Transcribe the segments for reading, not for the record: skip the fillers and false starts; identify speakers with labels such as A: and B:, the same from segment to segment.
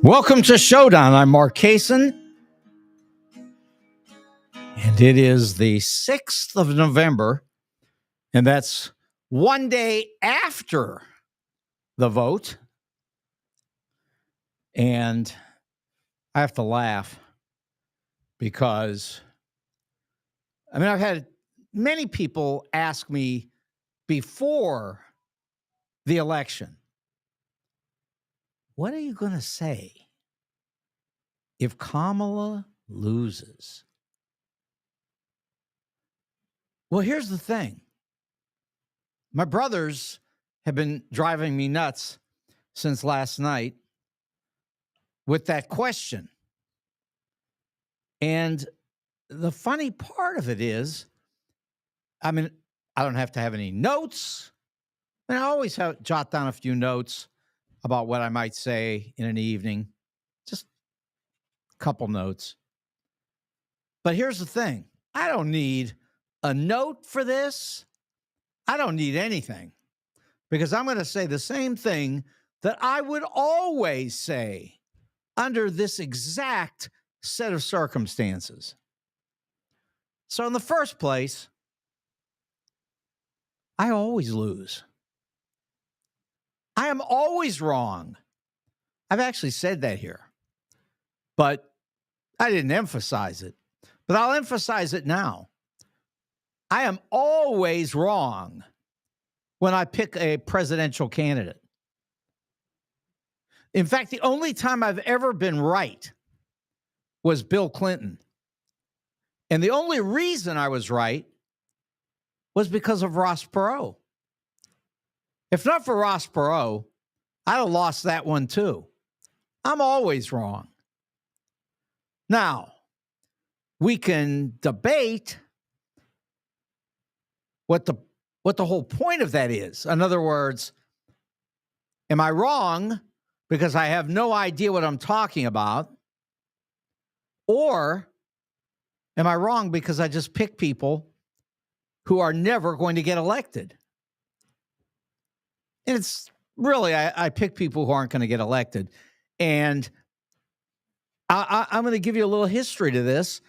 A: Welcome to Showdown. I'm Mark Kaysen, and it is the 6th of November, and that's one day after the vote. And I have to laugh because, I've had many people ask me before the election, what are you going to say if Kamala loses? Well, here's the thing. My brothers have been driving me nuts since last night with that question. And the funny part of it is, I don't have to have any notes. And I always jot down a few notes about what I might say in an evening. Just a couple notes. But here's the thing. I don't need a note for this. I don't need anything, because I'm going to say the same thing that I would always say under this exact set of circumstances. So in the first place, I always lose. I am always wrong. I've actually said that here, but I didn't emphasize it. But I'll emphasize it now. I am always wrong when I pick a presidential candidate. In fact, the only time I've ever been right was Bill Clinton. And the only reason I was right was because of Ross Perot. If not for Ross Perot, I'd have lost that one too. I'm always wrong. Now, we can debate what the whole point of that is. In other words, am I wrong because I have no idea what I'm talking about? Or am I wrong because I just pick people who are never going to get elected? And it's really, I pick people who aren't going to get elected. And I'm going to give you a little history to this,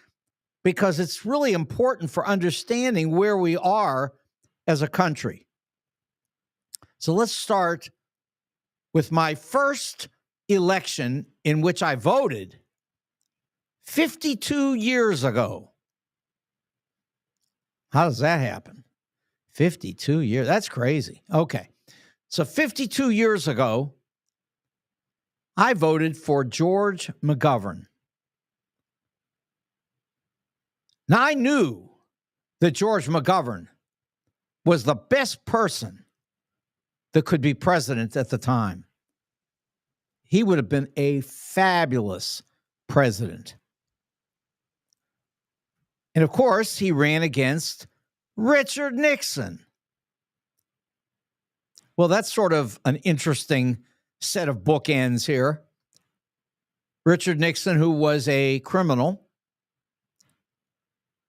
A: because it's really important for understanding where we are as a country. So let's start with my first election in which I voted 52 years ago. How does that happen? 52 years. That's crazy. Okay. So 52 years ago, I voted for George McGovern. Now, I knew that George McGovern was the best person that could be president at the time. He would have been a fabulous president. And of course, he ran against Richard Nixon. Well, that's sort of an interesting set of bookends here. Richard Nixon, who was a criminal.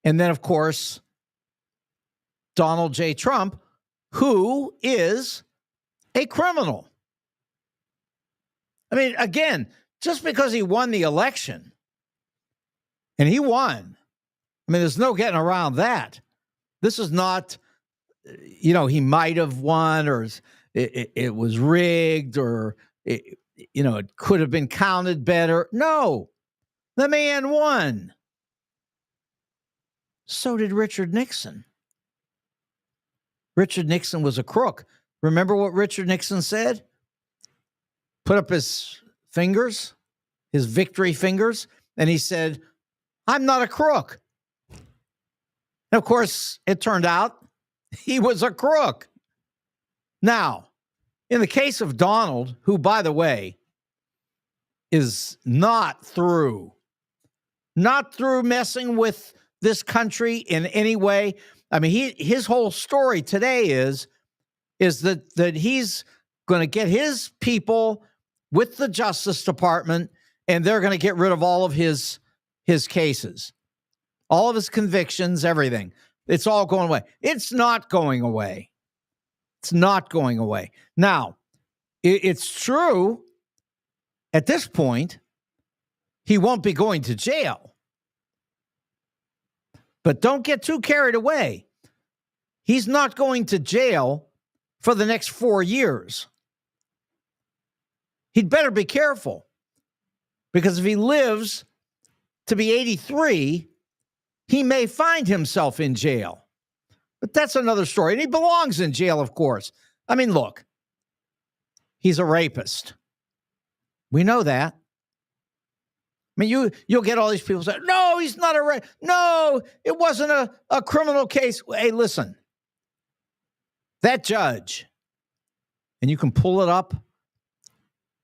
A: And then, of course, Donald J. Trump, who is a criminal. Again, just because he won the election, and he won, there's no getting around that. This is not, he might have won, or it was rigged, or, it could have been counted better. No, the man won. So did Richard Nixon. Richard Nixon was a crook. Remember what Richard Nixon said? Put up his fingers, his victory fingers, and he said, "I'm not a crook." And of course, it turned out he was a crook. Now, in the case of Donald, who, by the way, is not through messing with this country in any way. His whole story today is that he's going to get his people with the Justice Department, and they're going to get rid of all of his cases, all of his convictions, everything. It's all going away. It's not going away. It's not going away. Now, it's true at this point, he won't be going to jail. But don't get too carried away. He's not going to jail for the next 4 years. He'd better be careful, because if he lives to be 83, he may find himself in jail. But that's another story. And he belongs in jail, of course. I mean, look, he's a rapist. We know that. I mean, you'll get all these people say, no, he's not a rapist. No, it wasn't a criminal case. Hey, listen, that judge, and you can pull it up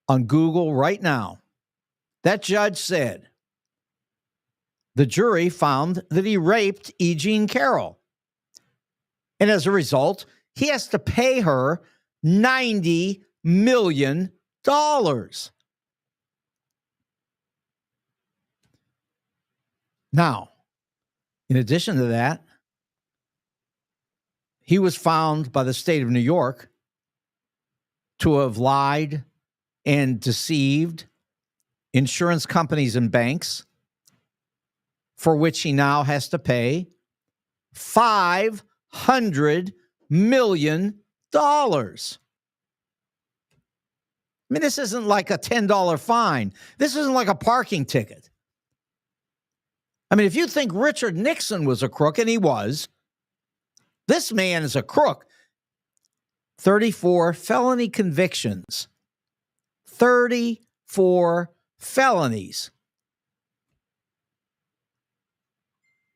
A: on Google right now, that judge said the jury found that he raped E. Jean Carroll. And as a result, he has to pay her $90 million. Now, in addition to that, he was found by the state of New York to have lied and deceived insurance companies and banks, for which he now has to pay $500 million. I mean, this isn't like a $10 fine. This isn't like a parking ticket. I mean, if you think Richard Nixon was a crook, and he was, this man is a crook. 34 felony convictions. 34 felonies.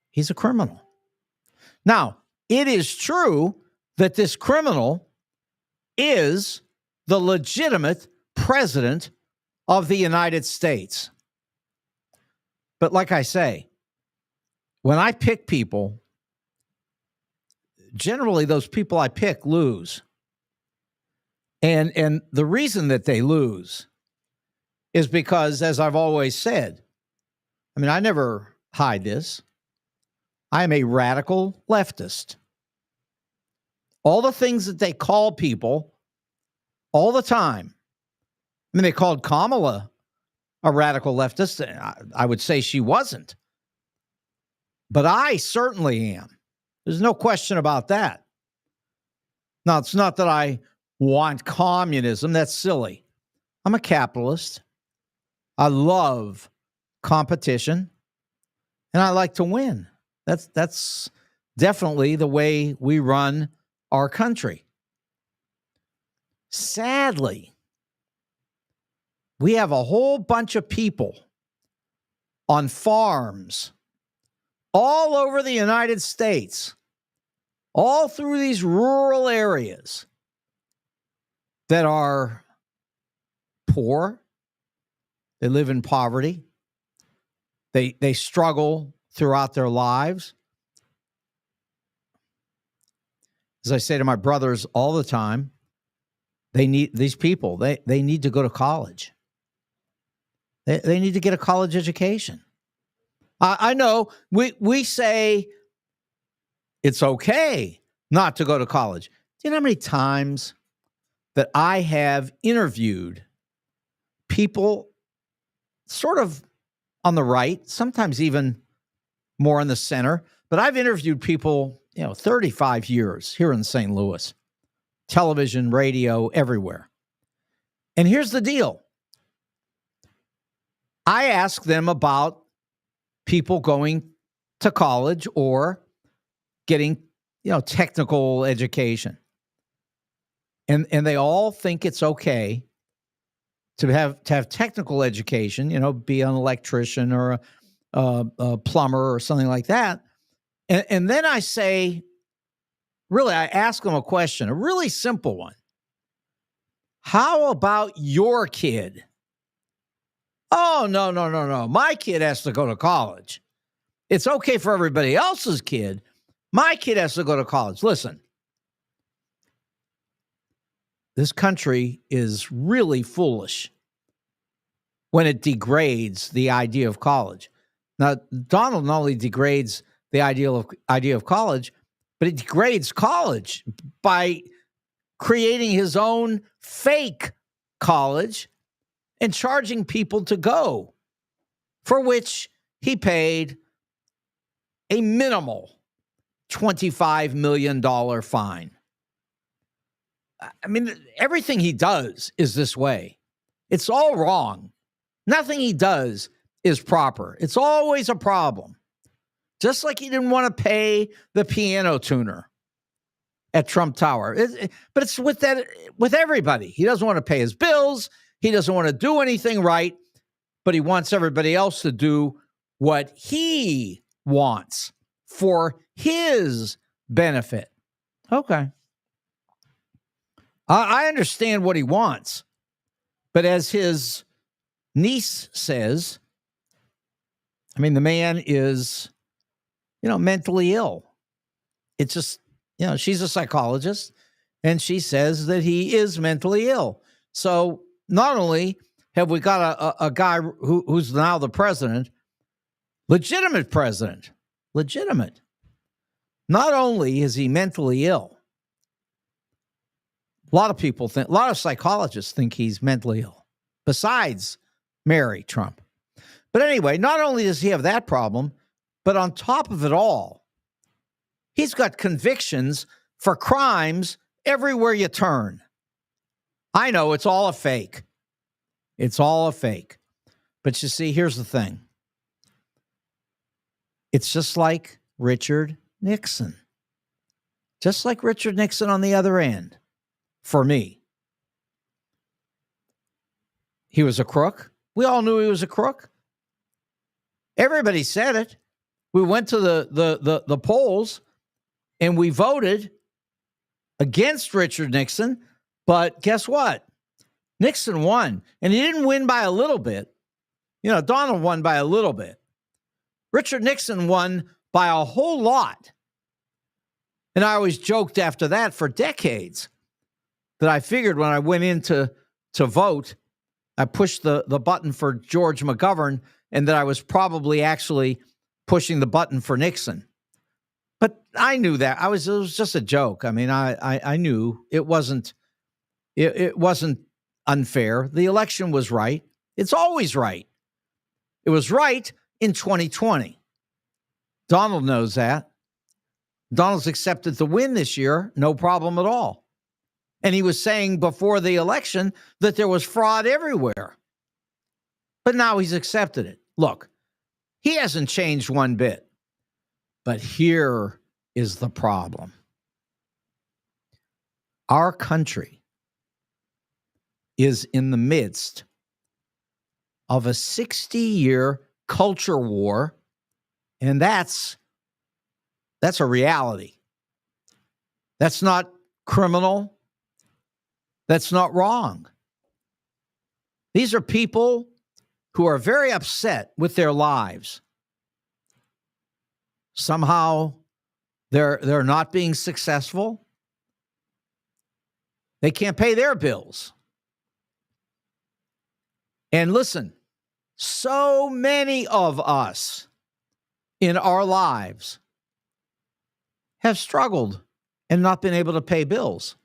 A: He's a criminal. Now, it is true that this criminal is the legitimate president of the United States. But like I say, when I pick people, generally those people I pick lose. And the reason that they lose is because, as I've always said, I mean, I never hide this, I am a radical leftist. All the things that they call people all the time. I mean, they called Kamala a radical leftist. I would say she wasn't. But I certainly am. There's no question about that. Now, it's not that I want communism. That's silly. I'm a capitalist. I love competition, and I like to win. That's definitely the way we run our country. Sadly, we have a whole bunch of people on farms all over the United States, all through these rural areas, that are poor. They live in poverty. They struggle throughout their lives. As I say to my brothers all the time, they need these people. They need to go to college. They need to get a college education. I know we say it's okay not to go to college. Do you know how many times that I have interviewed people sort of on the right, sometimes even more in the center, but I've interviewed people, 35 years here in St. Louis, television, radio, everywhere. And here's the deal. I ask them about people going to college or getting, technical education. And they all think it's okay to have technical education, be an electrician or a plumber or something like that. And then I say, really, I ask them a question, a really simple one. How about your kid? Oh, no. My kid has to go to college. It's okay for everybody else's kid. My kid has to go to college. Listen, this country is really foolish when it degrades the idea of college. Now, Donald not only degrades the idea of college, but it degrades college by creating his own fake college and charging people to go, for which he paid a minimal $25 million fine. I mean, everything he does is this way. It's all wrong. Nothing he does is proper. It's always a problem. Just like he didn't want to pay the piano tuner at Trump Tower. But it's with everybody. He doesn't want to pay his bills. He doesn't want to do anything right, but he wants everybody else to do what he wants for his benefit. Okay. I understand what he wants, but as his niece says, I mean, the man is, mentally ill. It's just, she's a psychologist, and she says that he is mentally ill. So not only have we got a guy who's now the president, legitimate president, legitimate. Not only is he mentally ill, a lot of psychologists think he's mentally ill, besides Mary Trump. But anyway, not only does he have that problem, but on top of it all, he's got convictions for crimes everywhere you turn. I know it's all a fake. It's all a fake. But you see, here's the thing. It's just like Richard Nixon. Just like Richard Nixon on the other end. For me, he was a crook. We all knew he was a crook. Everybody said it. We went to the polls and we voted against Richard Nixon. But guess what? Nixon won, and he didn't win by a little bit. Donald won by a little bit. Richard Nixon won by a whole lot. And I always joked after that for decades that I figured when I went in to vote, I pushed the button for George McGovern, and that I was probably actually pushing the button for Nixon. But I knew that. It was just a joke. I mean, I knew it wasn't unfair. The election was right. It's always right. It was right in 2020. Donald knows that. Donald's accepted the win this year, no problem at all. And he was saying before the election that there was fraud everywhere. But now he's accepted it. Look, he hasn't changed one bit. But here is the problem. Our country is in the midst of a 60-year culture war, and that's a reality. That's not criminal. That's not wrong. These are people who are very upset with their lives. Somehow they're not being successful. They can't pay their bills. And listen, so many of us in our lives have struggled and not been able to pay bills.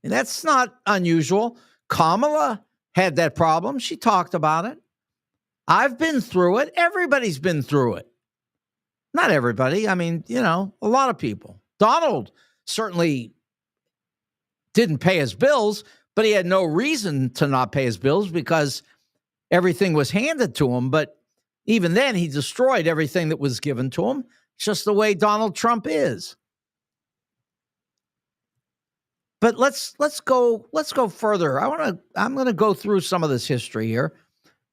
A: And that's not unusual. Kamala had that problem. She talked about it. I've been through it. Everybody's been through it. Not everybody. I mean, a lot of people. Donald certainly didn't pay his bills, but he had no reason to not pay his bills because everything was handed to him. But even then, he destroyed everything that was given to him. It's just the way Donald Trump is. But let's go further. I'm going to go through some of this history here.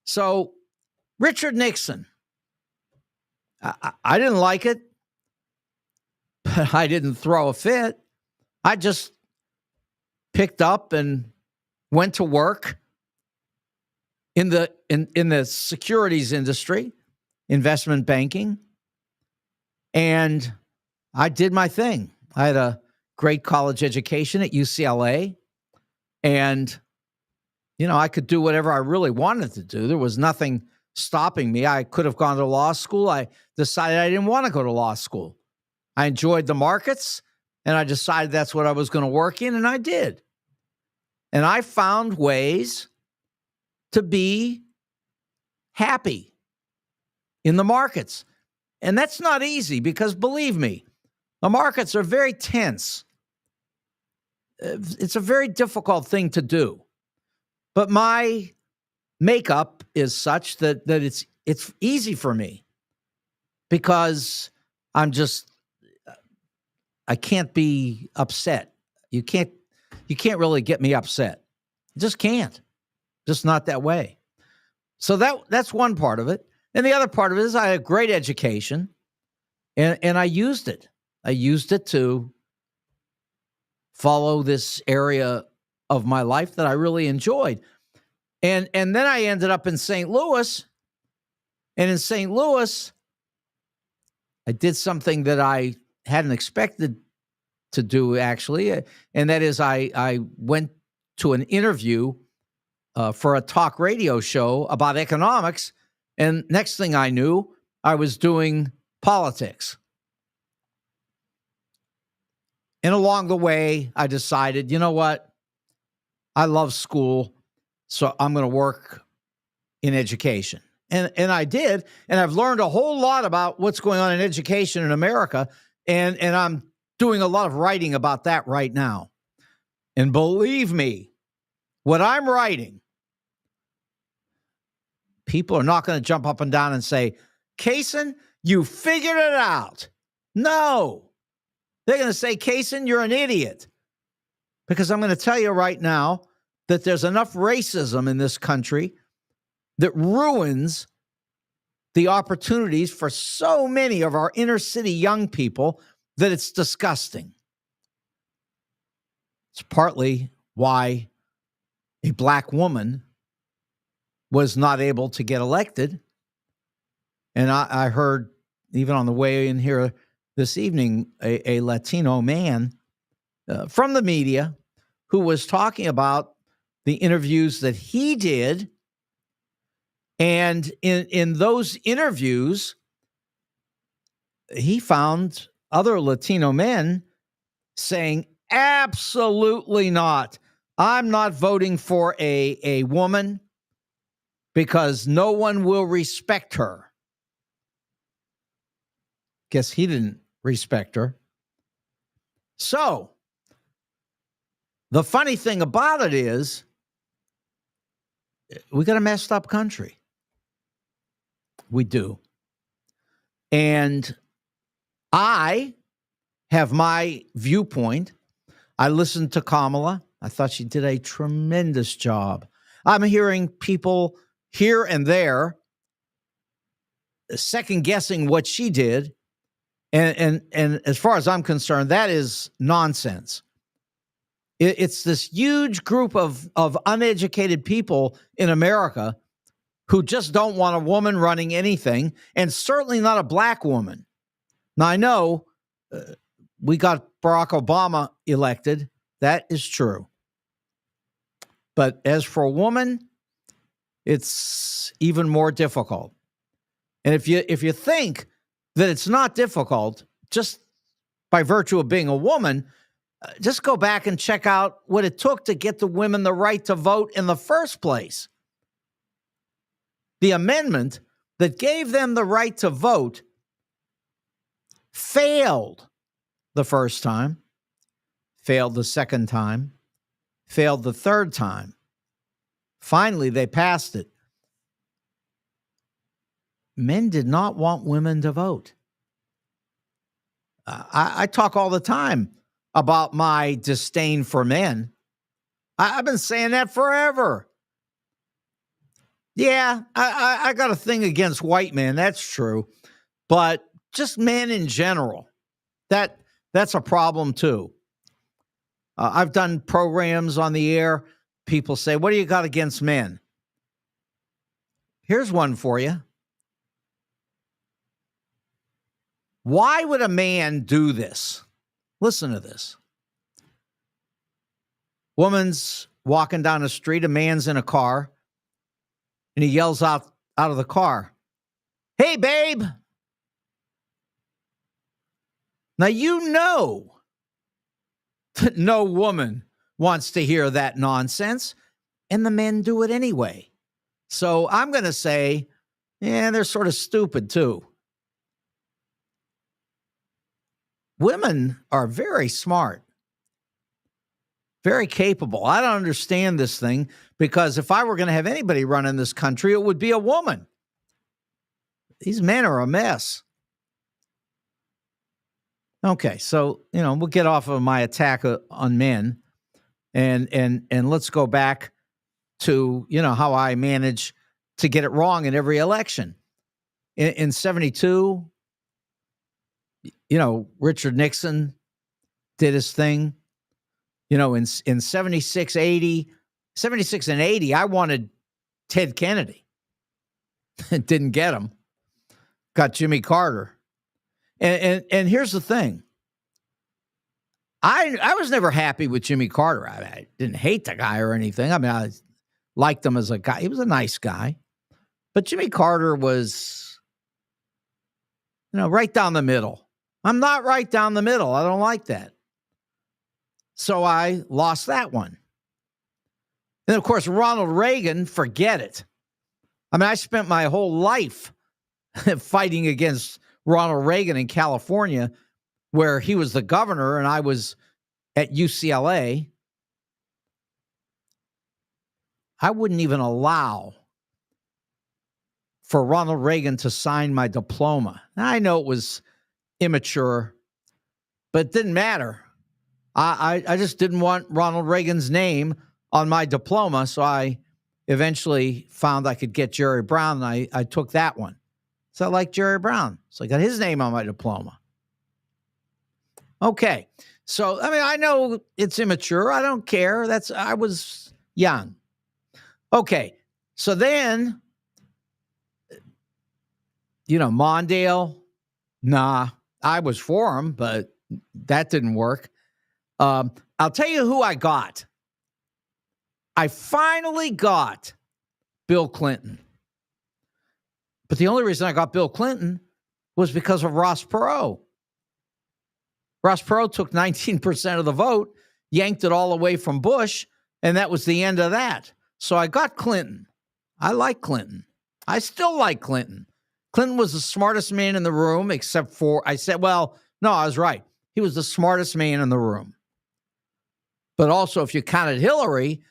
A: So Richard Nixon, I didn't like it, but I didn't throw a fit. I just picked up and went to work in the securities industry, investment banking, and I did my thing. I had a great college education at UCLA, and I could do whatever I really wanted to do. There was nothing stopping me. I could have gone to law school. I decided I didn't want to go to law school. I enjoyed the markets, and I decided that's what I was going to work in, and I did. And I found ways to be happy in the markets. And that's not easy because, believe me, the markets are very tense. It's a very difficult thing to do. But my makeup is such that it's easy for me because I can't be upset. You can't really get me upset. You just can't. Just not that way. So that's one part of it. And the other part of it is I had a great education, and I used it. I used it to follow this area of my life that I really enjoyed. And then I ended up in St. Louis. And in St. Louis, I did something that I hadn't expected to do, actually. And that is I went to an interview for a talk radio show about economics. And next thing I knew, I was doing politics. And along the way, I decided, you know what? I love school, so I'm going to work in education. And I did, and I've learned a whole lot about what's going on in education in America, and I'm doing a lot of writing about that right now. And believe me, what I'm writing, people are not going to jump up and down and say, Kaysen, you figured it out. No. They're going to say, Kaysen, you're an idiot. Because I'm going to tell you right now that there's enough racism in this country that ruins the opportunities for so many of our inner city young people that it's disgusting. It's partly why a black woman was not able to get elected. And I heard, even on the way in here this evening, a Latino man from the media who was talking about the interviews that he did. And in those interviews, he found other Latino men saying, absolutely not. I'm not voting for a woman because no one will respect her. Guess he didn't respect her. So the funny thing about it is we got a messed up country. We do. And I have my viewpoint. I listened to Kamala. I thought she did a tremendous job. I'm hearing people here and there second guessing what she did. And as far as I'm concerned, that is nonsense. It's this huge group of uneducated people in America who just don't want a woman running anything, and certainly not a black woman. Now, I know we got Barack Obama elected. That is true. But as for a woman, it's even more difficult. And if you think that it's not difficult just by virtue of being a woman, just go back and check out what it took to get the women the right to vote in the first place. The amendment that gave them the right to vote failed the first time, failed the second time, failed the third time. Finally, they passed it. Men did not want women to vote. I talk all the time about my disdain for men. I've been saying that forever. Yeah, I got a thing against white men. That's true. But just men in general, that's a problem too. I've done programs on the air. People say, what do you got against men? Here's one for you. Why would a man do this? Listen to this. Woman's walking down the street. A man's in a car. And he yells out of the car, "Hey, babe." Now, you know that no woman wants to hear that nonsense, and the men do it anyway. So I'm going to say, yeah, they're sort of stupid too. Women are very smart, very capable. I don't understand this thing because if I were going to have anybody run in this country, it would be a woman. These men are a mess. Okay, so we'll get off of my attack on men, and let's go back to how I manage to get it wrong in every election. In 72, Richard Nixon did his thing. In 76, 80, 76 and 80, I wanted Ted Kennedy. Didn't get him. Got Jimmy Carter. And here's the thing. I was never happy with Jimmy Carter. I didn't hate the guy or anything. I mean, I liked him as a guy. He was a nice guy. But Jimmy Carter was, right down the middle. I'm not right down the middle. I don't like that. So I lost that one. And of course, Ronald Reagan, forget it. I mean, I spent my whole life fighting against Ronald Reagan in California, where he was the governor and I was at UCLA. I wouldn't even allow for Ronald Reagan to sign my diploma. Now, I know it was immature, but it didn't matter. I just didn't want Ronald Reagan's name on my diploma, so I eventually found I could get Jerry Brown, and I took that one. So I like Jerry Brown. So I got his name on my diploma. Okay. So, I mean, I know it's immature. I don't care. I was young. Okay. So then, Mondale, nah, I was for him, but that didn't work. I'll tell you who I got. I finally got Bill Clinton. But the only reason I got Bill Clinton was because of Ross Perot. Ross Perot took 19% of the vote, yanked it all away from Bush, and that was the end of that. So I got Clinton. I like Clinton. I still like Clinton. Clinton was the smartest man in the room, except for, I was right. He was the smartest man in the room. But also, if you counted Hillary,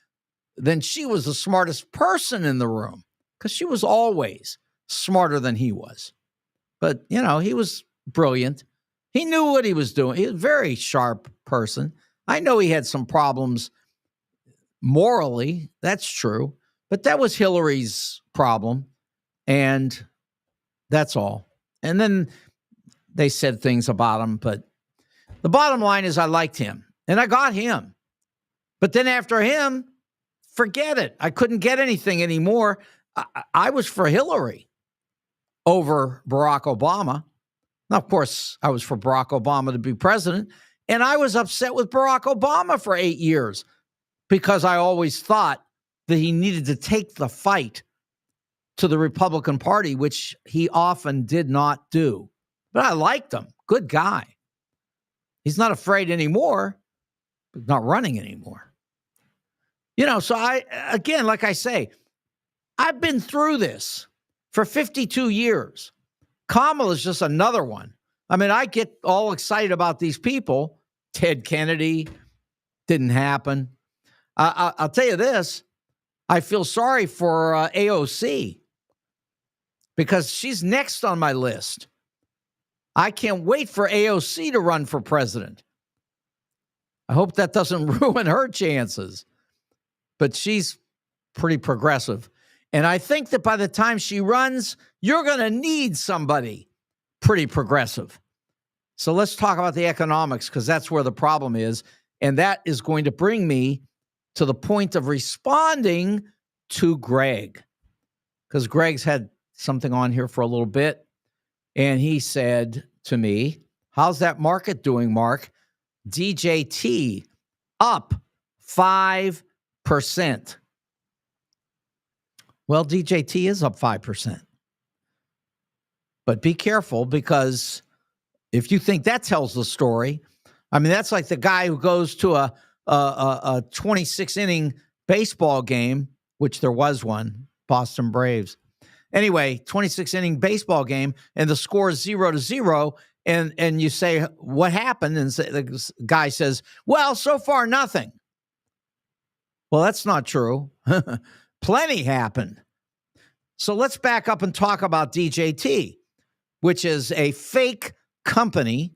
A: then she was the smartest person in the room because she was always smarter than he was. But, he was brilliant. He knew what he was doing. He was a very sharp person. I know he had some problems morally. That's true. But that was Hillary's problem. And that's all. And then they said things about him. But the bottom line is I liked him. And I got him. But then after him, forget it. I couldn't get anything anymore. I was for Hillary over Barack Obama. Now, of course, I was for Barack Obama to be president, and I was upset with Barack Obama for 8 years because I always thought that he needed to take the fight to the Republican Party, which he often did not do. But I liked him. Good guy. He's not afraid anymore, but not running anymore. So again, like I say, I've been through this for 52 years. Kamala is just another one. I mean, I get all excited about these people. Ted Kennedy, didn't happen. I'll tell you this. I feel sorry for AOC because she's next on my list. I can't wait for AOC to run for president. I hope that doesn't ruin her chances. But she's pretty progressive. And I think that by the time she runs, you're going to need somebody pretty progressive. So let's talk about the economics because that's where the problem is. And that is going to bring me to the point of responding to Greg. Because Greg's had something on here for a little bit. And he said to me, how's that market doing, Mark? DJT up 5%. Well, DJT is up 5%. But be careful because if you think that tells the story, I mean, that's like the guy who goes to a 26-inning baseball game, which there was one, Boston Braves. Anyway, 26-inning baseball game, and the score is 0-0. And you say, what happened? And the guy says, well, so far, nothing. Well, that's not true. Plenty happened. So let's back up and talk about DJT, which is a fake company,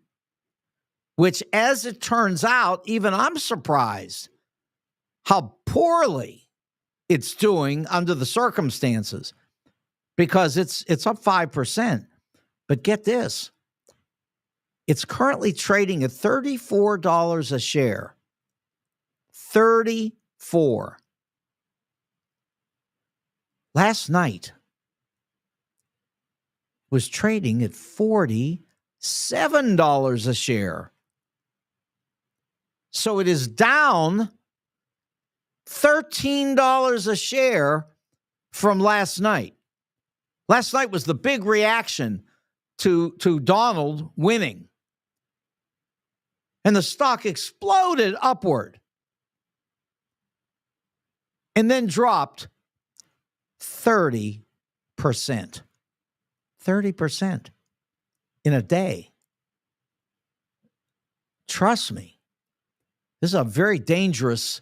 A: which, as it turns out, even I'm surprised how poorly it's doing under the circumstances, because it's up 5%. But get this. It's currently trading at $34 a share. 34. Last night was trading at $47 a share. So it is down $13 a share from last night. Last night was the big reaction to Donald winning. And the stock exploded upward and then dropped 30%. 30% in a day. Trust me, this is a very dangerous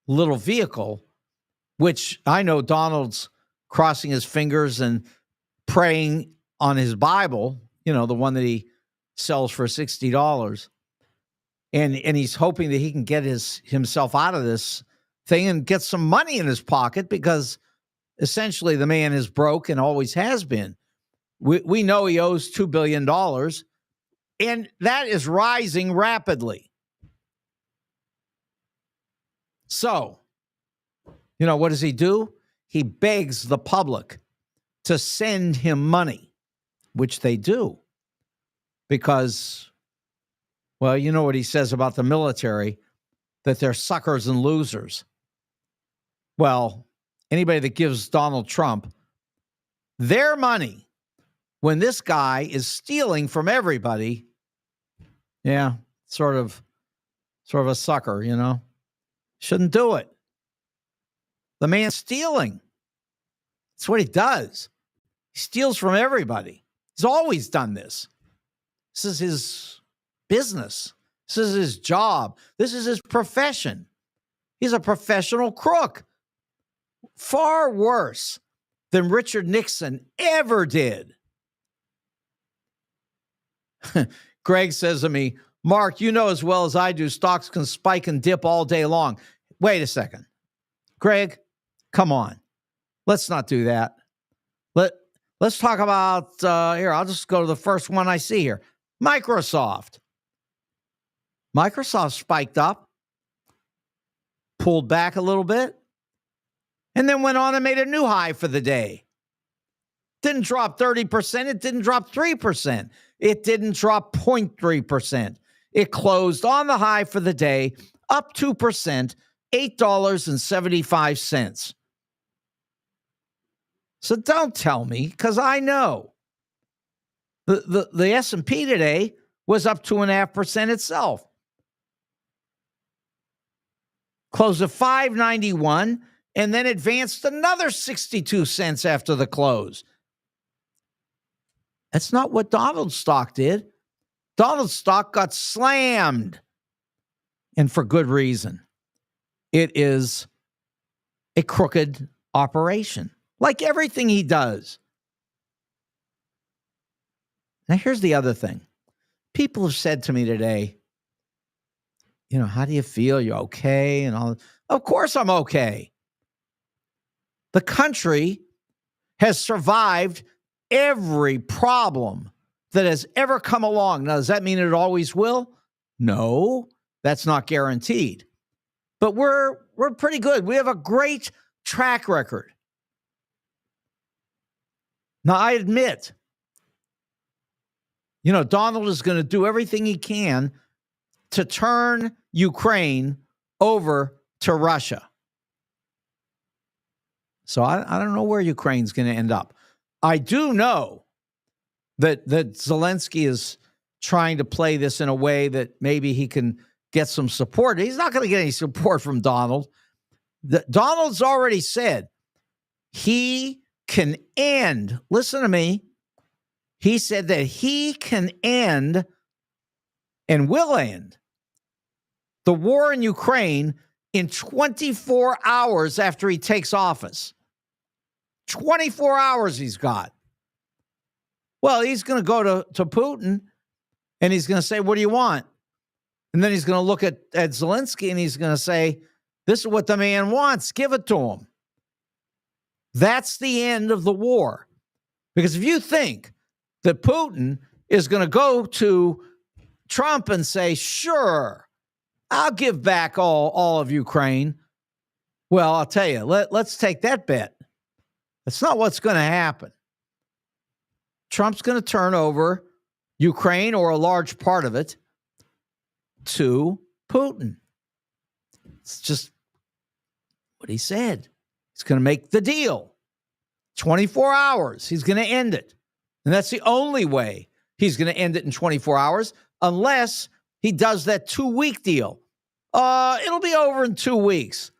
A: little vehicle, which I know Donald's crossing his fingers and praying on his Bible, the one that he sells for $60. And he's hoping that he can get himself out of this thing and get some money in his pocket, because essentially the man is broke and always has been. We know he owes $2 billion, and that is rising rapidly. So, what does he do? He begs the public to send him money, which they do, because, well, you know what he says about the military, that they're suckers and losers. Well, anybody that gives Donald Trump their money when this guy is stealing from everybody, yeah, sort of a sucker, Shouldn't do it. The man's stealing. That's what he does. He steals from everybody. He's always done this. This is his business. This is his job. This is his profession. He's a professional crook. Far worse than Richard Nixon ever did. Greg says to me, Mark, you know as well as I do, stocks can spike and dip all day long. Wait a second. Greg, come on. Let's not do that. Let's talk about, here, I'll just go to the first one I see here. Microsoft. Microsoft spiked up, pulled back a little bit, and then went on and made a new high for the day. Didn't drop 30%. It didn't drop 3%. It didn't drop 0.3%. It closed on the high for the day, up 2%, $8.75. So don't tell me, because I know. The S&P today was up 2.5% itself. Closed at 591 and then advanced another 62 cents after the close. That's not what Donald's stock did. Donald's stock got slammed, and for good reason. It is a crooked operation, like everything he does. Now, here's the other thing. People have said to me today, how do you feel? You okay? And all. Of course I'm okay. The country has survived every problem that has ever come along. Now, does that mean it always will? No, that's not guaranteed. But we're pretty good. We have a great track record. Now, I admit, Donald is going to do everything he can to turn Ukraine over to Russia. So I don't know where Ukraine's going to end up. I do know that Zelensky is trying to play this in a way that maybe he can get some support. He's not going to get any support from Donald. Donald's already said he can end, listen to me, he said that he can end and will end the war in Ukraine in 24 hours after he takes office. 24 hours he's got. Well, he's going to go to Putin and he's going to say, what do you want? And then he's going to look at Zelensky and he's going to say, this is what the man wants. Give it to him. That's the end of the war. Because if you think that Putin is going to go to Trump and say, sure, I'll give back all of Ukraine. Well, I'll tell you, let's take that bet. That's not what's going to happen. Trump's going to turn over Ukraine or a large part of it to Putin. It's just what he said. He's going to make the deal. 24 hours. He's going to end it. And that's the only way he's going to end it in 24 hours, unless he does that 2-week deal. It'll be over in 2 weeks.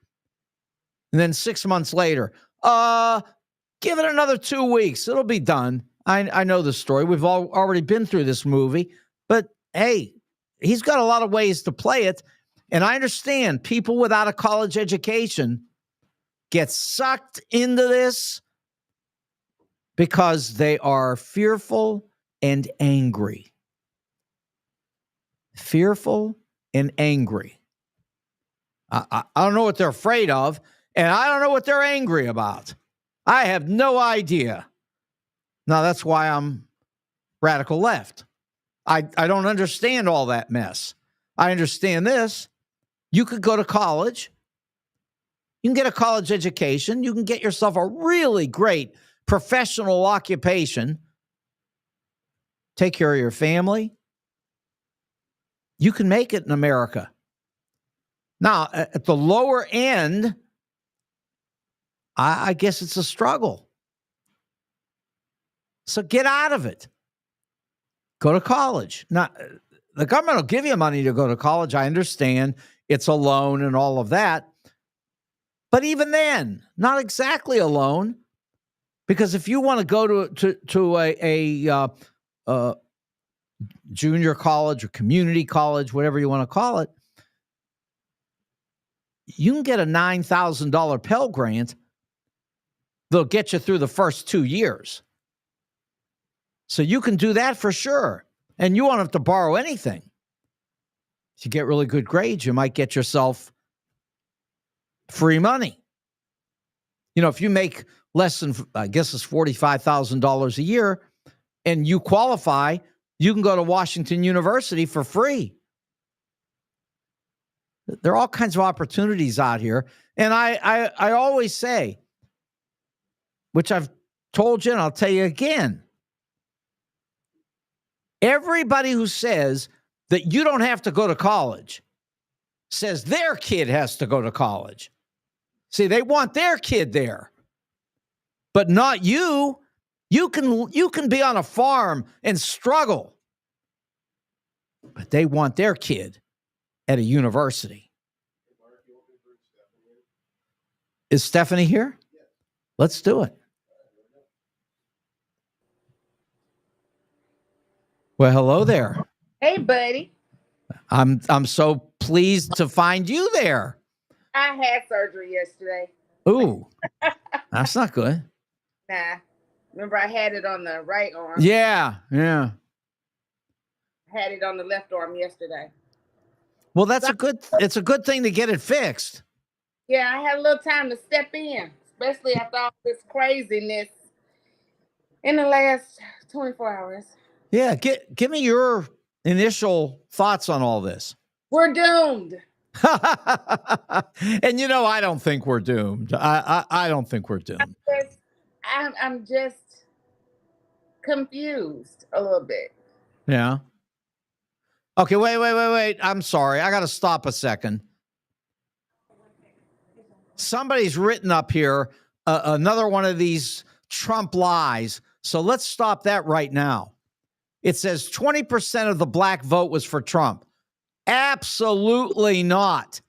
A: And then 6 months later, give it another 2 weeks. It'll be done. I know the story. We've already been through this movie. But, hey, he's got a lot of ways to play it. And I understand people without a college education get sucked into this because they are fearful and angry. Fearful and angry. I don't know what they're afraid of, and I don't know what they're angry about. I have no idea. Now, that's why I'm radical left. I don't understand all that mess. I understand this. You could go to college. You can get a college education. You can get yourself a really great professional occupation. Take care of your family. You can make it in America. Now, at the lower end, I guess it's a struggle. So get out of it. Go to college. Now, the government will give you money to go to college. I understand it's a loan and all of that. But even then, not exactly a loan, because if you want to go to a junior college or community college, whatever you want to call it, you can get a $9,000 Pell Grant. They'll get you through the first 2 years. So you can do that for sure. And you won't have to borrow anything. If you get really good grades, you might get yourself free money. You know, if you make less than, I guess it's $45,000 a year, and you qualify, you can go to Washington University for free. There are all kinds of opportunities out here. And I always say, which I've told you and I'll tell you again, everybody who says that you don't have to go to college says their kid has to go to college. See, they want their kid there, but not you. You can be on a farm and struggle, but they want their kid at a university. Is Stephanie here? Let's do it. Well, hello there.
B: Hey, buddy.
A: I'm so pleased to find you there.
B: I had surgery yesterday.
A: Ooh, that's not good.
B: Nah. Remember, I had it on the right arm.
A: Yeah.
B: I had it on the left arm yesterday.
A: Well, it's a good thing to get it fixed.
B: Yeah, I had a little time to step in, especially after all this craziness in the last 24 hours.
A: Yeah, give me your initial thoughts on all this.
B: We're doomed.
A: And I don't think we're doomed. I don't think we're doomed.
B: I'm just confused a little bit.
A: Yeah. Okay, wait. I'm sorry. I got to stop a second. Somebody's written up here another one of these Trump lies. So let's stop that right now. It says 20% of the black vote was for Trump. Absolutely not.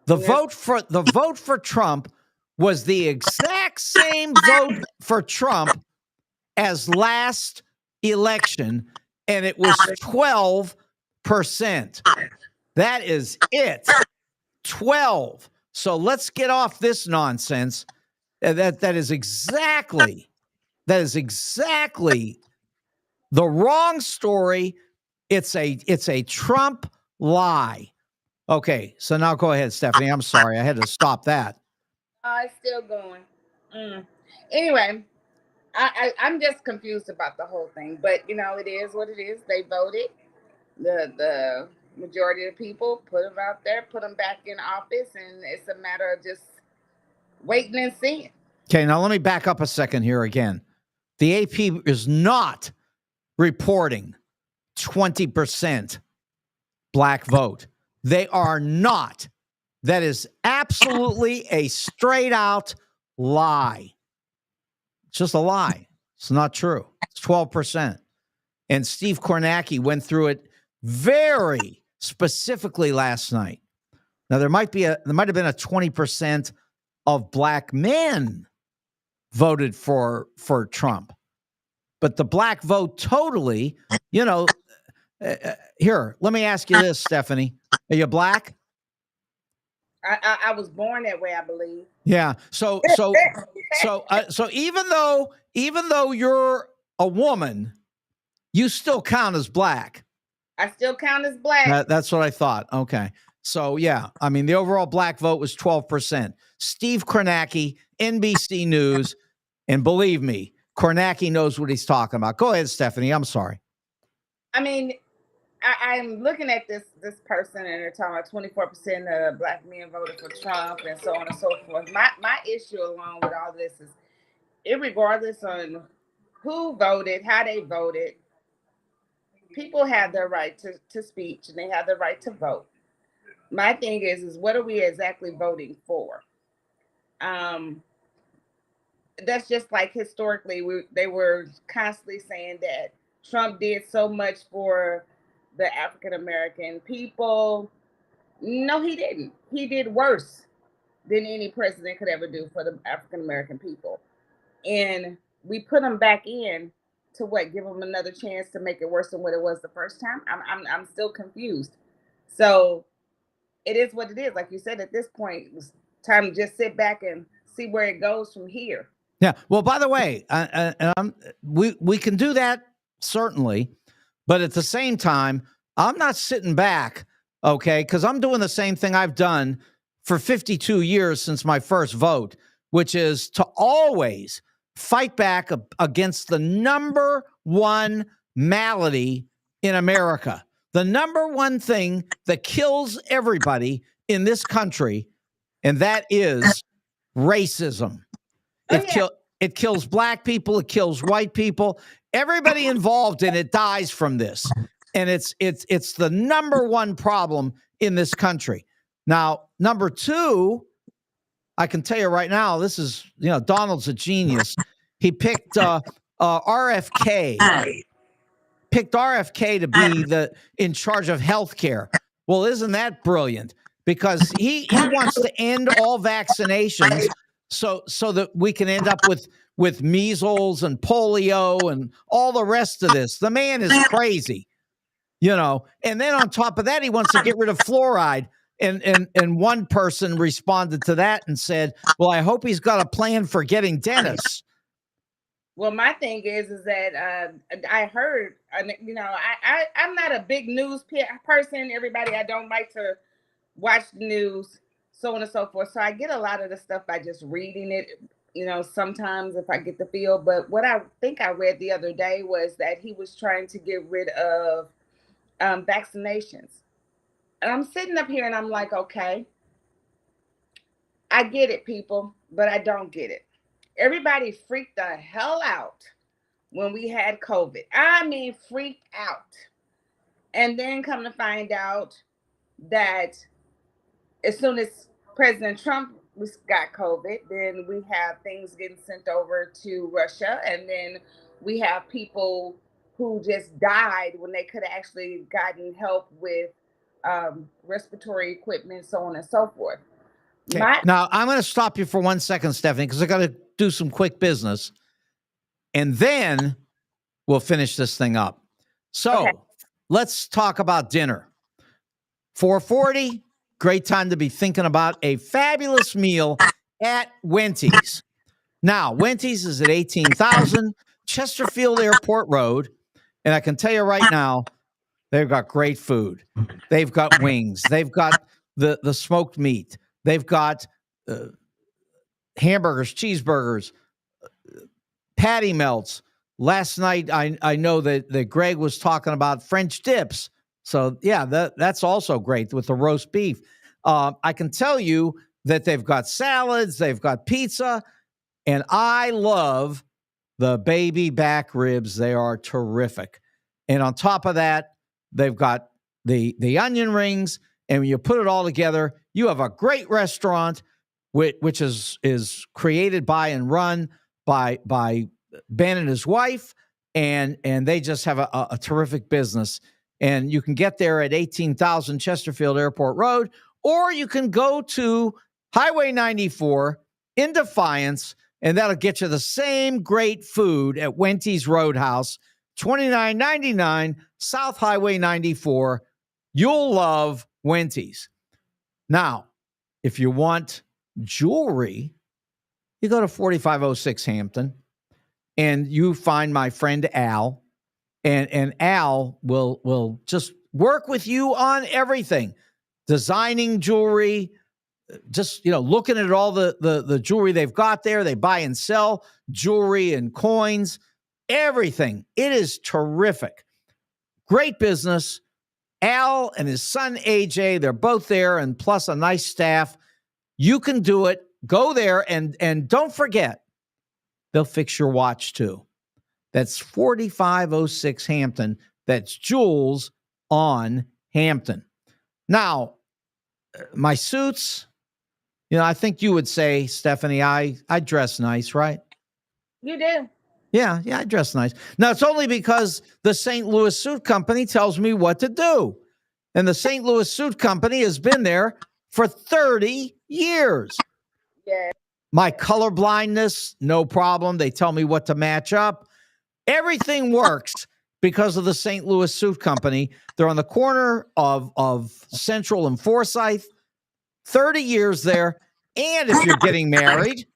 A: The vote for Trump was the exact same vote for Trump as last election, and it was 12%. That is it. 12. So let's get off this nonsense. That is exactly the wrong story. It's a Trump lie. Okay, so now go ahead, Stephanie. I'm sorry, I had to stop that.
B: It's still going. Mm. Anyway, I'm just confused about the whole thing. But it is what it is. They voted. The majority of the people put them out there, put them back in office, and it's a matter of just waiting and seeing.
A: Okay, now let me back up a second here again. The AP is not reporting 20% black vote. They are not. That is absolutely a straight out lie. It's just a lie. It's not true. It's 12%. And Steve Kornacki went through it very specifically last night. Now there might have been a 20% of black men voted for Trump. But the black vote totally, here, let me ask you this, Stephanie. Are you black?
B: I was born that way, I believe.
A: Yeah. So even though you're a woman, you still count as black.
B: I still count as black.
A: That's what I thought. Okay. So yeah, I mean the overall black vote was 12%. Steve Kornacki, NBC News, and believe me, Kornacki knows what he's talking about. Go ahead, Stephanie. I'm sorry.
B: I mean, I'm looking at this person, and they're talking about 24% of black men voted for Trump, and so on and so forth. My issue along with all this is, regardless on who voted, how they voted, people have their right to speech, and they have the right to vote. My thing is what are we exactly voting for? That's just like historically, they were constantly saying that Trump did so much for the African American people. No, he didn't. He did worse than any president could ever do for the African American people. And we put him back in to what? Give him another chance to make it worse than what it was the first time. I'm still confused. So it is what it is. Like you said, at this point, it's time to just sit back and see where it goes from here.
A: Yeah. Well, by the way, we can do that certainly, but at the same time, I'm not sitting back, okay? Because I'm doing the same thing I've done for 52 years since my first vote, which is to always fight back against the number one malady in America, the number one thing that kills everybody in this country, and that is racism. It kills black people. It kills white people. Everybody involved in it dies from this, and it's the number one problem in this country. Now, number two, I can tell you right now, this is Donald's a genius. He picked RFK. Picked RFK to be in charge of healthcare. Well, isn't that brilliant? Because he wants to end all vaccinations so that we can end up with measles and polio and all the rest of this. The man is crazy, And then on top of that, he wants to get rid of fluoride. And one person responded to that and said, "Well, I hope he's got a plan for getting dentists."
B: Well, my thing is that I heard, I'm not a big news person. Everybody, I don't like to watch the news, so on and so forth. So I get a lot of the stuff by just reading it, sometimes if I get the feel. But what I think I read the other day was that he was trying to get rid of vaccinations. And I'm sitting up here and I'm like, okay, I get it, people, but I don't get it. Everybody freaked the hell out when we had COVID. I mean, freaked out. And then come to find out that as soon as President Trump got COVID, then we have things getting sent over to Russia. And then we have people who just died when they could have actually gotten help with respiratory equipment, so on and so forth.
A: Okay.
B: My
A: Now I'm going to stop you for 1 second, Stephanie, because I got to do some quick business, and then we'll finish this thing up.
B: okay.
A: So let's talk about dinner. 440, great time to be thinking about a fabulous meal at Wenty's. Now, Wenty's is at 18,000 Chesterfield Airport Road. And I can tell you right now, they've got great food. They've got wings. They've got the smoked meat. They've got uh, hamburgers, cheeseburgers, patty melts. Last night, I know that Greg was talking about French dips. So, yeah, that's also great with the roast beef. I can tell you that they've got salads, they've got pizza, and I love the baby back ribs. They are terrific. And on top of that, they've got the onion rings. And when you put it all together, you have a great restaurant, which is created by and run by Ben and his wife, and they just have a terrific business. And you can get there at 18,000 Chesterfield Airport Road, or you can go to Highway 94 in Defiance, and that'll get you the same great food at Wenty's Roadhouse, 2999 South Highway 94. You'll love Wenty's. Now, if you want jewelry, you go to 4506 Hampton and you find my friend Al, and Al will just work with you on everything, designing jewelry, just looking at all the jewelry they've got there. They buy and sell jewelry and coins, everything. It is terrific. Great business. Al and his son AJ, they're both there, and plus a nice staff. You can do it. Go there, and don't forget, they'll fix your watch too. That's 4506 Hampton. That's Jules on Hampton. Now, my suits, I think you would say, Stephanie, I dress nice, right?
B: You do.
A: Yeah, I dress nice. Now, it's only because the St. Louis Suit Company tells me what to do. And the St. Louis Suit Company has been there for 30 years.
B: Yeah.
A: My color blindness, no problem. They tell me what to match up. Everything works because of the St. Louis Suit Company. They're on the corner of Central and Forsyth. 30 years there. And if you're getting married,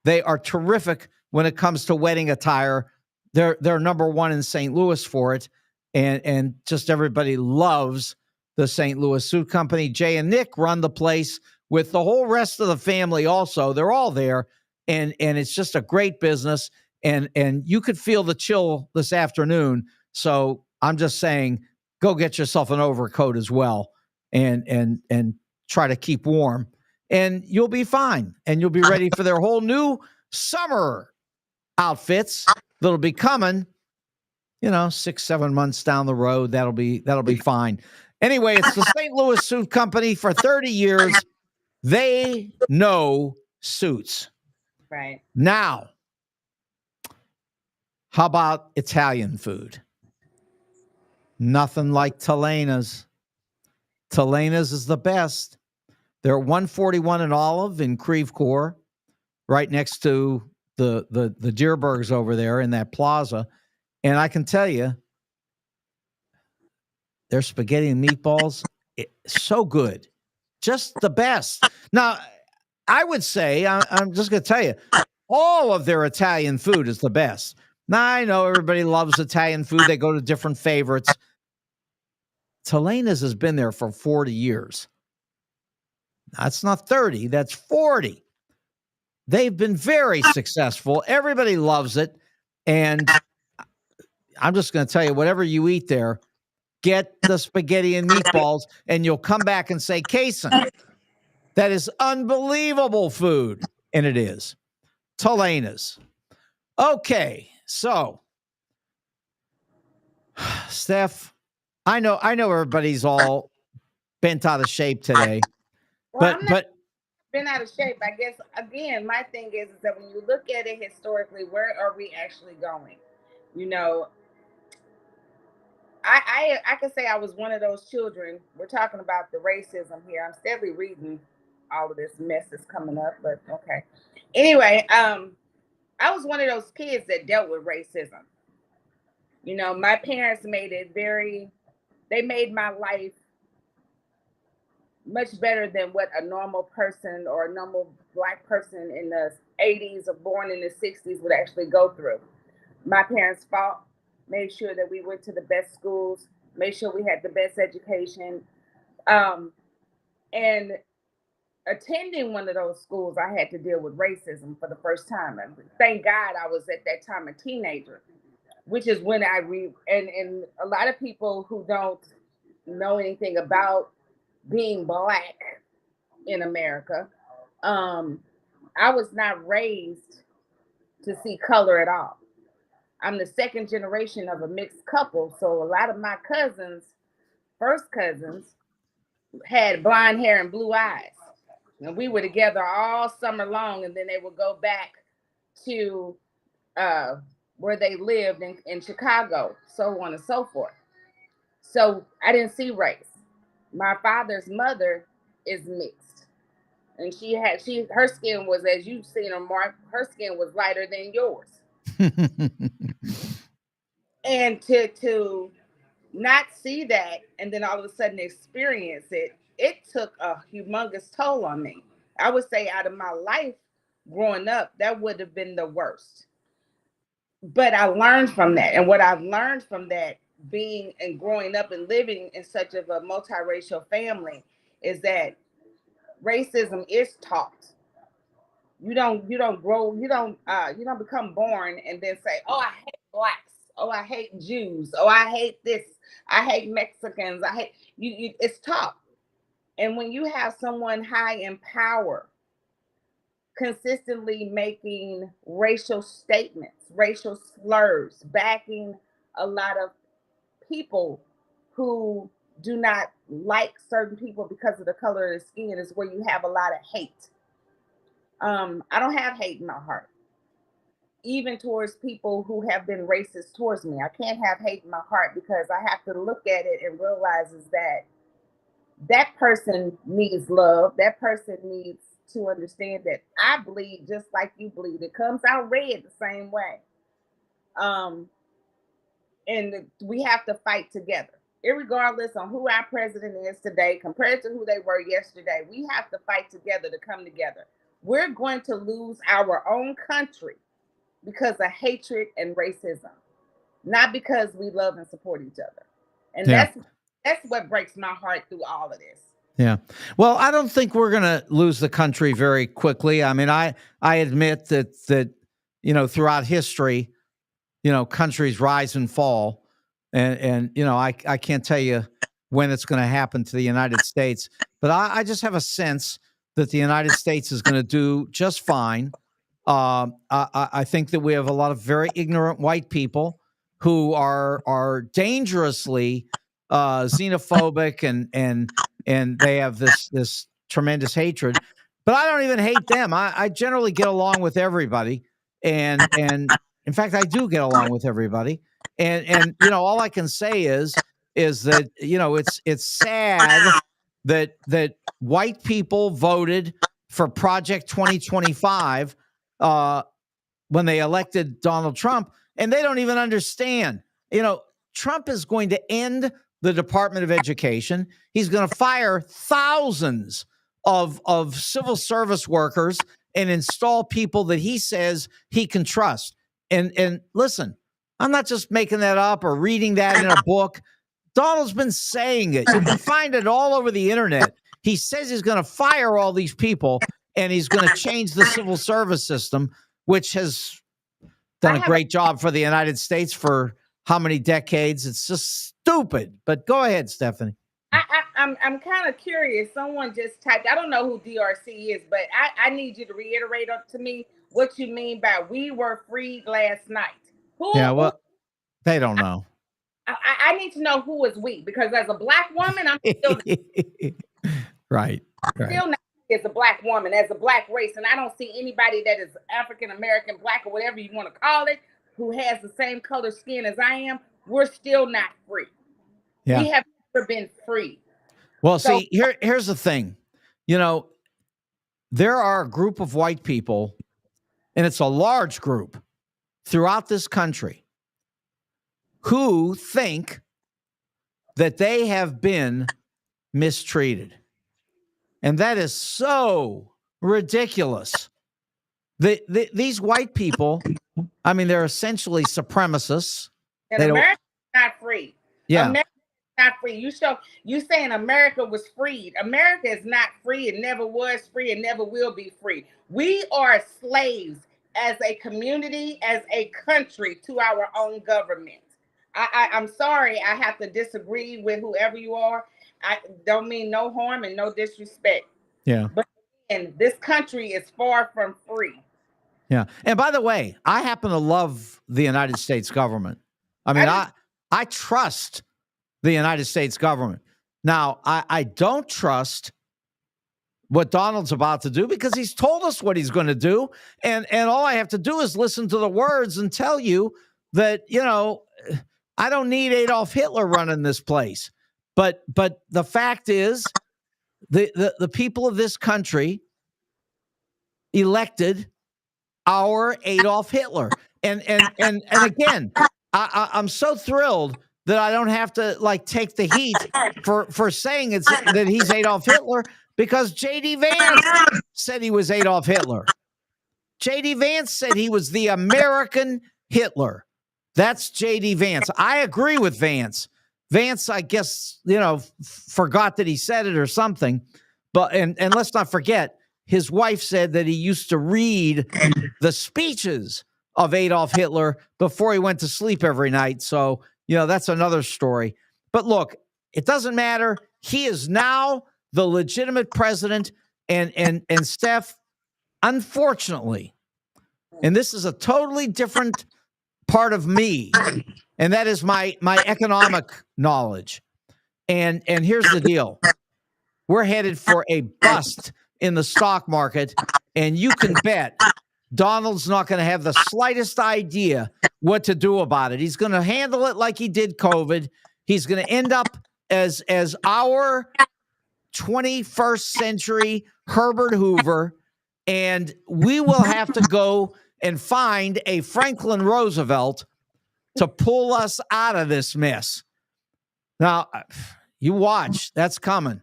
A: they are terrific when it comes to wedding attire. They're number one in St. Louis for it. And just everybody loves the St. Louis Suit Company. Jay and Nick run the place with the whole rest of the family also. They're all there. And it's just a great business. And you could feel the chill this afternoon. So I'm just saying, go get yourself an overcoat as well and try to keep warm. And you'll be fine. And you'll be ready for their whole new summer outfits that'll be coming, 6-7 months down the road. That'll be fine. Anyway, it's the St. Louis Suit Company for 30 years. They know suits.
B: Right.
A: Now, how about Italian food? Nothing like Telena's. Telena's is the best. They're at 141 and Olive in Creve Coeur, right next to the Deerbergs over there in that plaza. And I can tell you, their spaghetti and meatballs, so good. Just the best. Now, I would say, I'm just going to tell you, all of their Italian food is the best. Now, I know everybody loves Italian food. They go to different favorites. Telena's has been there for 40 years. That's not 30, that's 40. They've been very successful. Everybody loves it. And I'm just going to tell you, whatever you eat there, get the spaghetti and meatballs, and you'll come back and say, Kason, that is unbelievable food. And it is. Telena's. Okay, so Steph, I know everybody's all bent out of shape today,
B: Well, I'm not
A: but
B: been out of shape. I guess again, my thing is that when you look at it historically, where are we actually going? You know, I can say I was one of those children. We're talking about the racism here. I'm steadily reading. all of this mess that's coming up, but okay. Anyway, I was one of those kids that dealt with racism. My parents made it very, they made my life much better than what a normal person or a normal black person in the 80s or born in the 60s would actually go through. My parents fought, made sure that we went to the best schools, made sure we had the best education. Um, and attending one of those schools, I had to deal with racism for the first time. And thank God I was at that time a teenager, which is when and a lot of people who don't know anything about being black in America, I was not raised to see color at all. I'm the second generation of a mixed couple, so a lot of my cousins, first cousins, had blonde hair and blue eyes. And we were together all summer long, and then they would go back to uh, where they lived in Chicago, so on and so forth. So I didn't see race. My father's mother is mixed, and her skin was, as you've seen her, Mark, her skin was lighter than yours. And to not see that and then all of a sudden experience it, it took a humongous toll on me. I would say out of my life growing up, that would have been the worst. But I learned from that. And what I've learned from that, being and growing up and living in such of a multiracial family, is that racism is taught. You don't become born and then say, oh, I hate blacks, oh, I hate Jews, oh, I hate this, I hate Mexicans, I hate you. It's taught. And when you have someone high in power consistently making racial statements, racial slurs, backing a lot of people who do not like certain people because of the color of the skin, is where you have a lot of hate. I don't have hate in my heart, even towards people who have been racist towards me. I can't have hate in my heart because I have to look at it and realize is that that person needs love. That person needs to understand that I bleed just like you bleed. It comes out red the same way. Um, and we have to fight together. Irregardless on who our president is today compared to who they were yesterday, we have to fight together to come together. We're going to lose our own country because of hatred and racism, not because we love and support each other. And
A: Yeah.
B: that's what breaks my heart through all of this.
A: Yeah. Well, I don't think we're going to lose the country very quickly. I mean, I admit that throughout history, countries rise and fall, and I can't tell you when it's going to happen to the United States, but I just have a sense that the United States is going to do just fine. I think that we have a lot of very ignorant white people who are dangerously xenophobic, and they have this tremendous hatred. But I don't even hate them. I generally get along with everybody, and in fact, I do get along with everybody. And all I can say is that it's sad that white people voted for Project 2025 when they elected Donald Trump, and they don't even understand. Trump is going to end the Department of Education. He's going to fire thousands of civil service workers and install people that he says he can trust. And listen, I'm not just making that up or reading that in a book. Donald's been saying it. You can find it all over the internet. He says he's going to fire all these people and he's going to change the civil service system, which has done a great job for the United States for how many decades? It's just stupid. But go ahead, Stephanie.
B: I'm kind of curious. Someone just typed, I don't know who DRC is, but I need you to reiterate to me what you mean by "we were freed last night."
A: They don't know.
B: I need to know who is we, because as a black woman, I'm still
A: right.
B: Still not as a black woman, as a black race, and I don't see anybody that is African American, black, or whatever you want to call it, who has the same color skin as I am. We're still not free.
A: Yeah.
B: We have never been free.
A: Well, see, here's the thing. there are a group of white people, and it's a large group throughout this country, who think that they have been mistreated. And that is so ridiculous. These white people, I mean, they're essentially supremacists.
B: And
A: They don't,
B: America's not free.
A: yeah,
B: America's not free. You saying America was freed. America is not free. It never was free. It never will be free. We are slaves as a community, as a country, to our own government. I'm sorry, I have to disagree with whoever you are. I don't mean no harm and no disrespect.
A: yeah,
B: But and this country is far from free.
A: yeah. And by the way, I happen to love the United States government. I mean,
B: I do.
A: I trust the United States government. Now, I don't trust what Donald's about to do because he's told us what he's going to do. And all I have to do is listen to the words and tell you that, I don't need Adolf Hitler running this place. But the fact is, the people of this country elected our Adolf Hitler. And again, I'm so thrilled that I don't have to take the heat for saying that he's Adolf Hitler, because J.D. Vance said he was Adolf Hitler. J.D. Vance said he was the American Hitler. That's J.D. Vance. I agree with Vance. Vance, I guess, forgot that he said it or something. But and let's not forget, his wife said that he used to read the speeches of Adolf Hitler before he went to sleep every night. So, that's another story. But look, it doesn't matter. He is now the legitimate president. And Steph, unfortunately, and this is a totally different part of me, and that is my economic knowledge. And here's the deal. We're headed for a bust in the stock market, and you can bet Donald's not going to have the slightest idea what to do about it. He's going to handle it like he did COVID. He's going to end up as our 21st century Herbert Hoover, and we will have to go and find a Franklin Roosevelt to pull us out of this mess. Now, you watch. That's coming.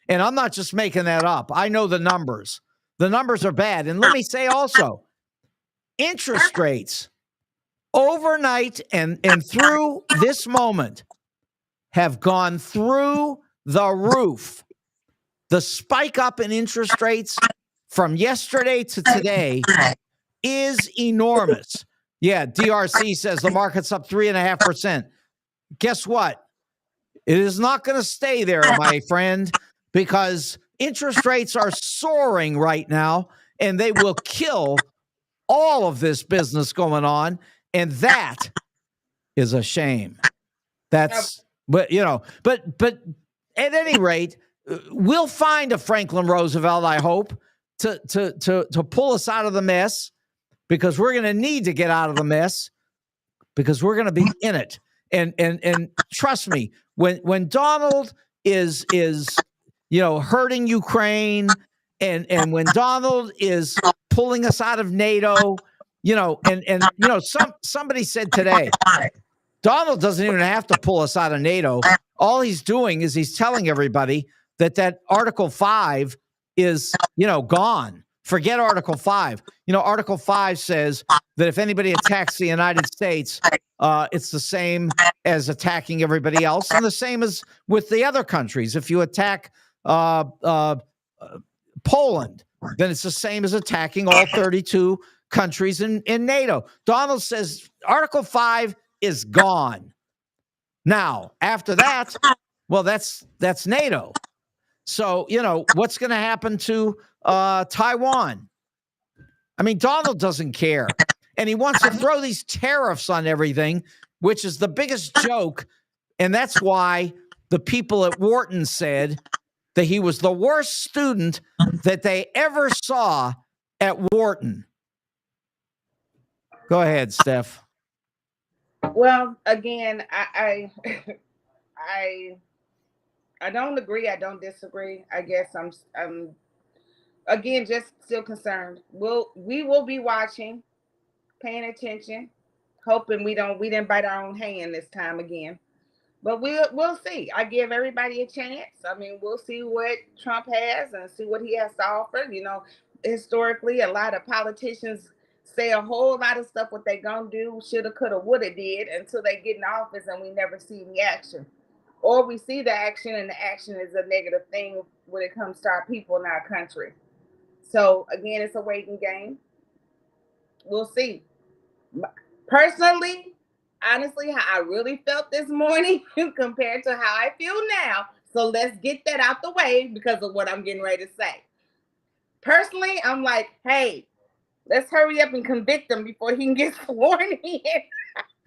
A: And I'm not just making that up. I know the numbers. The numbers are bad. And let me say also, interest rates overnight and through this moment have gone through the roof. The spike up in interest rates from yesterday to today is enormous. Yeah, DRC says the market's up 3.5%. Guess what? It is not going to stay there, my friend, because interest rates are soaring right now, and they will kill all of this business going on. And that is a shame. That's, but at any rate, we'll find a Franklin Roosevelt, I hope, to pull us out of the mess, because we're going to need to get out of the mess, because we're going to be in it. And trust me, when Donald is hurting Ukraine, and when Donald is pulling us out of NATO, somebody said today, Donald doesn't even have to pull us out of NATO. All he's doing is he's telling everybody that Article 5 is, gone. Forget Article 5. Article 5 says that if anybody attacks the United States, it's the same as attacking everybody else, and the same as with the other countries. If you attack Poland, then it's the same as attacking all 32 countries in NATO. Donald says Article 5 is gone. Now, after that, well, that's NATO. So, what's going to happen to Taiwan? I mean, Donald doesn't care. And he wants to throw these tariffs on everything, which is the biggest joke. And that's why the people at Wharton said that he was the worst student that they ever saw at Wharton. Go ahead, Steph.
B: Well, again, I don't agree. I don't disagree. I guess I'm again, just still concerned. We will be watching, paying attention, hoping we didn't bite our own hand this time again. But we'll see. I give everybody a chance. I mean, we'll see what Trump has and see what he has to offer. Historically, a lot of politicians say a whole lot of stuff what they gonna do, shoulda, coulda, woulda did until they get in office and we never see the action. Or we see the action and the action is a negative thing when it comes to our people in our country. So again, it's a waiting game. We'll see. Personally, honestly, how I really felt this morning compared to how I feel now. So let's get that out the way because of what I'm getting ready to say. Personally, I'm like, hey, let's hurry up and convict him before he can get sworn in.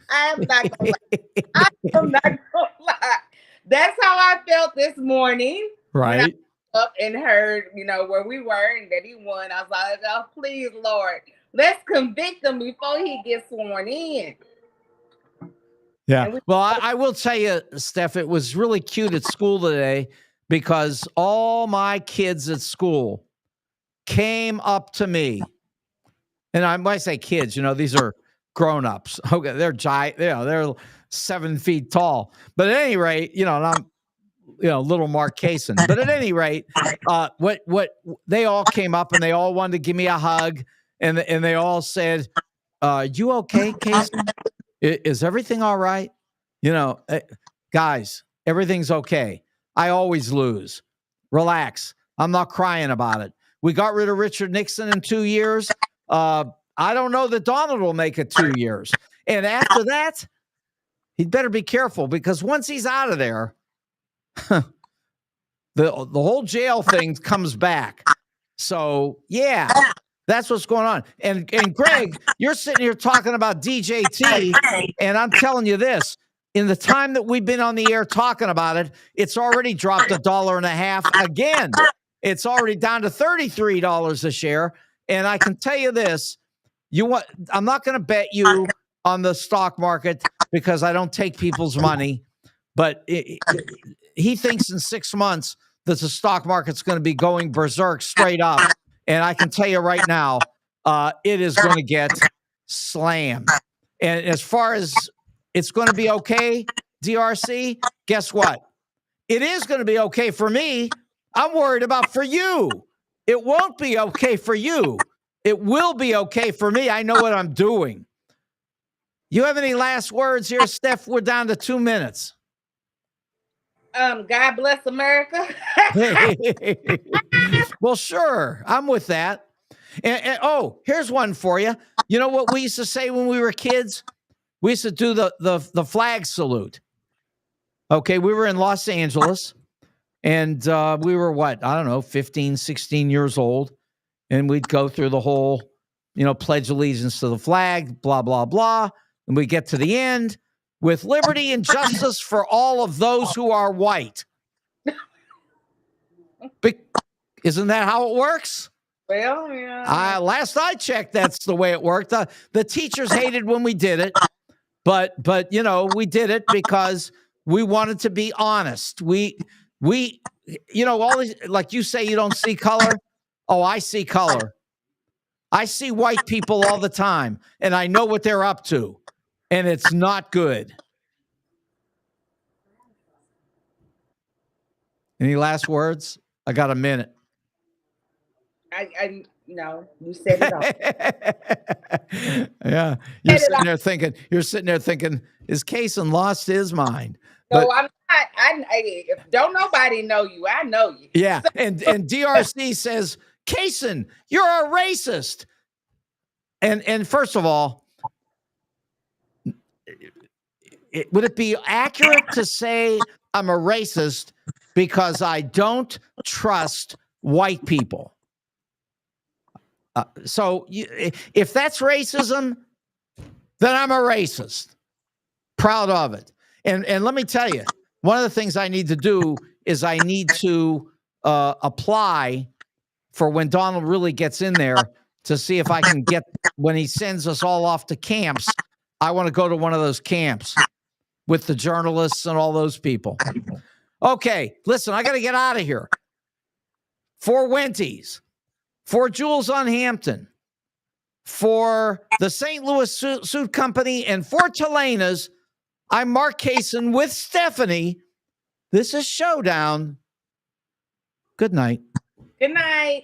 B: I'm not gonna lie. I am not gonna lie. That's how I felt this morning when I
A: Right.
B: up and heard, where we were and that he won. I was like, oh, please, Lord, let's convict him before he gets sworn in.
A: Yeah. Well, I will tell you, Steph, it was really cute at school today because all my kids at school came up to me. And I might say kids, these are grown-ups. Okay, they're giant, they're 7 feet tall. But at any rate, and I'm little Mark Kaysen. But at any rate, what they all came up and they all wanted to give me a hug, and they all said, "You okay, Kaysen? Is everything all right?" Guys, everything's okay. I always lose. Relax. I'm not crying about it. We got rid of Richard Nixon in 2 years. I don't know that Donald will make it 2 years. And after that, he'd better be careful because once he's out of there, the whole jail thing comes back. So, yeah, that's what's going on. And Greg, you're sitting here talking about DJT, and I'm telling you this. In the time that we've been on the air talking about it, it's already dropped $1.50 again. It's already down to $33 a share. And I can tell you this, I'm not going to bet you on the stock market because I don't take people's money. But he thinks in 6 months that the stock market's going to be going berserk straight up. And I can tell you right now, it is going to get slammed. And as far as it's going to be okay, DRC, guess what? It is going to be okay for me. I'm worried about for you. It won't be okay for you. It will be okay for me. I know what I'm doing. You have any last words here, Steph? We're down to 2 minutes.
B: God bless America.
A: Well, sure. I'm with that. And here's one for you. You know what we used to say when we were kids? We used to do the flag salute. Okay, we were in Los Angeles, and we were, 15, 16 years old, and we'd go through the whole, pledge allegiance to the flag, blah, blah, blah, and we get to the end with liberty and justice for all of those who are white. Isn't that how it works?
B: Well, yeah.
A: Last I checked, that's the way it worked. The teachers hated when we did it, but we did it because we wanted to be honest. We all these, like you say, you don't see color. Oh, I see color. I see white people all the time, and I know what they're up to, and it's not good. Any last words? I got a minute.
B: No, you said it all.
A: Yeah, you're sitting there thinking, is Kaysen lost his mind?
B: No, I'm not. If don't nobody know you, I know you.
A: Yeah, and DRC says, Kaysen, you're a racist. And first of all, would it be accurate to say I'm a racist because I don't trust white people? So if that's racism, then I'm a racist. Proud of it. And let me tell you, one of the things I need to do is I need to apply for when Donald really gets in there to see if I can get, when he sends us all off to camps, I want to go to one of those camps with the journalists and all those people. Okay, listen, I got to get out of here. For Wenties. For Jules on Hampton, for the St. Louis Suit Company, and for Telena's, I'm Mark Kaysen with Stephanie. This is Showdown. Good night.
B: Good night.